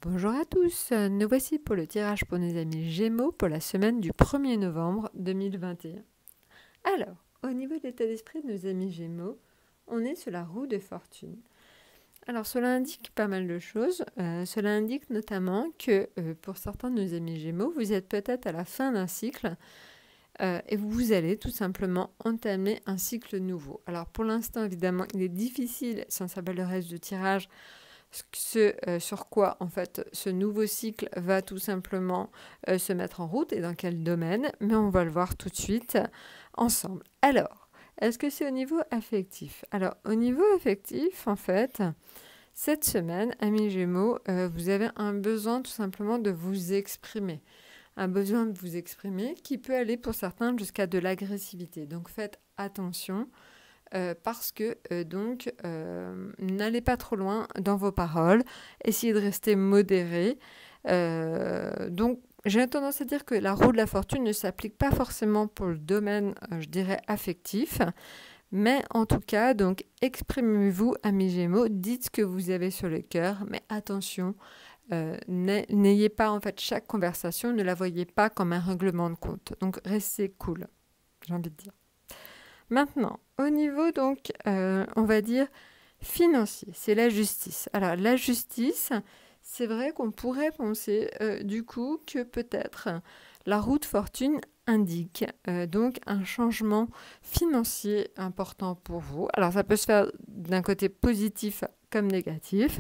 Bonjour à tous, nous voici pour le tirage pour nos amis Gémeaux pour la semaine du 1er novembre 2021. Alors, au niveau de l'état d'esprit de nos amis Gémeaux, on est sur la roue de fortune. Alors, cela indique pas mal de choses. Cela indique notamment que pour certains de nos amis Gémeaux, vous êtes peut-être à la fin d'un cycle et vous allez tout simplement entamer un cycle nouveau. Alors, pour l'instant, évidemment, il est difficile, sans savoir le reste du tirage, sur quoi en fait ce nouveau cycle va tout simplement se mettre en route et dans quel domaine, mais on va le voir tout de suite ensemble. Alors, est-ce que c'est au niveau affectif? Alors, au niveau affectif, en fait, cette semaine, amis Gémeaux, vous avez un besoin tout simplement de vous exprimer. Un besoin de vous exprimer qui peut aller pour certains jusqu'à de l'agressivité. Donc faites attention. Parce que n'allez pas trop loin dans vos paroles, essayez de rester modéré. Donc j'ai tendance à dire que la roue de la fortune ne s'applique pas forcément pour le domaine, je dirais, affectif, mais en tout cas, donc exprimez-vous, amis Gémeaux, dites ce que vous avez sur le cœur, mais attention, n'ayez pas en fait chaque conversation, ne la voyez pas comme un règlement de compte. Donc restez cool, j'ai envie de dire. Maintenant, au niveau, donc, on va dire financier, c'est la justice. Alors, la justice, c'est vrai qu'on pourrait penser, du coup, que peut-être la roue de fortune indique donc un changement financier important pour vous. Alors, ça peut se faire d'un côté positif comme négatif.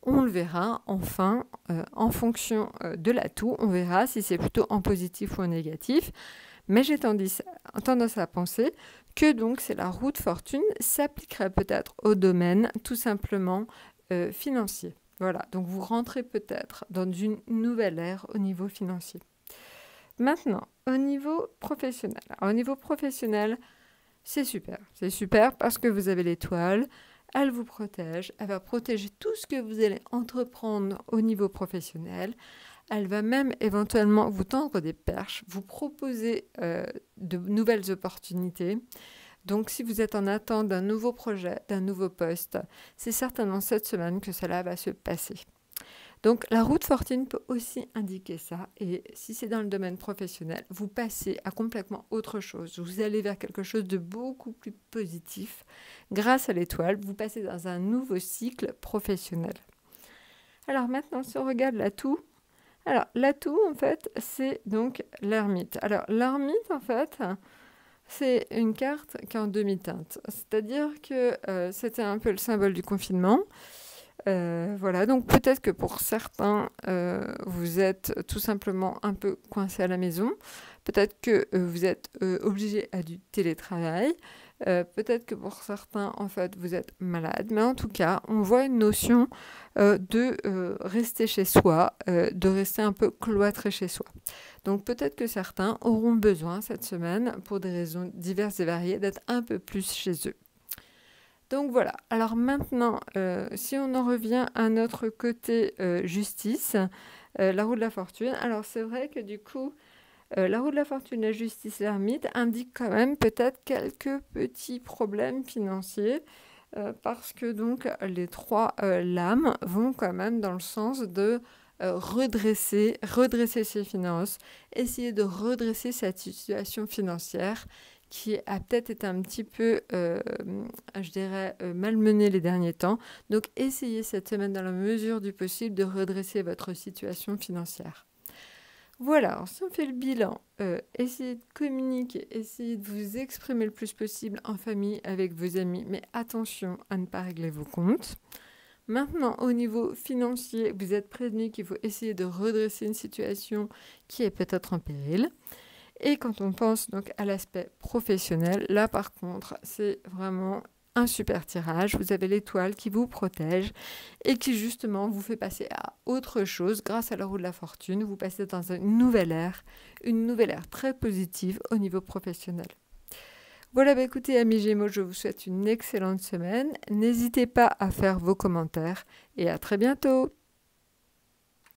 On le verra enfin, en fonction de l'atout, on verra si c'est plutôt en positif ou en négatif. Mais j'ai tendance à penser que donc c'est la roue de fortune s'appliquerait peut-être au domaine tout simplement financier. Voilà, donc vous rentrez peut-être dans une nouvelle ère au niveau financier. Maintenant, au niveau professionnel. Alors, au niveau professionnel, c'est super parce que vous avez l'étoile, elle vous protège, elle va protéger tout ce que vous allez entreprendre au niveau professionnel. Elle va même éventuellement vous tendre des perches, vous proposer de nouvelles opportunités. Donc si vous êtes en attente d'un nouveau projet, d'un nouveau poste, c'est certainement cette semaine que cela va se passer. Donc la roue de fortune peut aussi indiquer ça. Et si c'est dans le domaine professionnel, vous passez à complètement autre chose. Vous allez vers quelque chose de beaucoup plus positif. Grâce à l'étoile, vous passez dans un nouveau cycle professionnel. Alors maintenant, si on regarde l'atout, alors, l'atout, en fait, c'est donc l'ermite. Alors, l'ermite, en fait, c'est une carte qui est en demi-teinte. C'est-à-dire que c'était un peu le symbole du confinement. Voilà, donc peut-être que pour certains, vous êtes tout simplement un peu coincé à la maison. Peut-être que vous êtes obligé à du télétravail. Peut-être que pour certains, en fait, vous êtes malade. Mais en tout cas, on voit une notion de rester chez soi, de rester un peu cloîtré chez soi. Donc peut-être que certains auront besoin cette semaine, pour des raisons diverses et variées, d'être un peu plus chez eux. Donc voilà, alors maintenant, si on en revient à notre côté justice, la roue de la fortune, alors c'est vrai que du coup, la roue de la fortune, la justice, l'ermite indique quand même peut-être quelques petits problèmes financiers parce que donc les trois lames vont quand même dans le sens de redresser ses finances, essayer de redresser cette situation financière qui a peut-être été un petit peu, je dirais, malmenée les derniers temps. Donc essayez cette semaine dans la mesure du possible de redresser votre situation financière. Voilà, alors si on fait le bilan, essayez de communiquer, essayez de vous exprimer le plus possible en famille, avec vos amis, mais attention à ne pas régler vos comptes. Maintenant, au niveau financier, vous êtes prévenu qu'il faut essayer de redresser une situation qui est peut-être en péril. Et quand on pense donc à l'aspect professionnel, là par contre, c'est vraiment un super tirage. Vous avez l'étoile qui vous protège et qui justement vous fait passer à autre chose grâce à la roue de la fortune. Vous passez dans une nouvelle ère très positive au niveau professionnel. Voilà, écoutez, amis Gémeaux, je vous souhaite une excellente semaine. N'hésitez pas à faire vos commentaires et à très bientôt.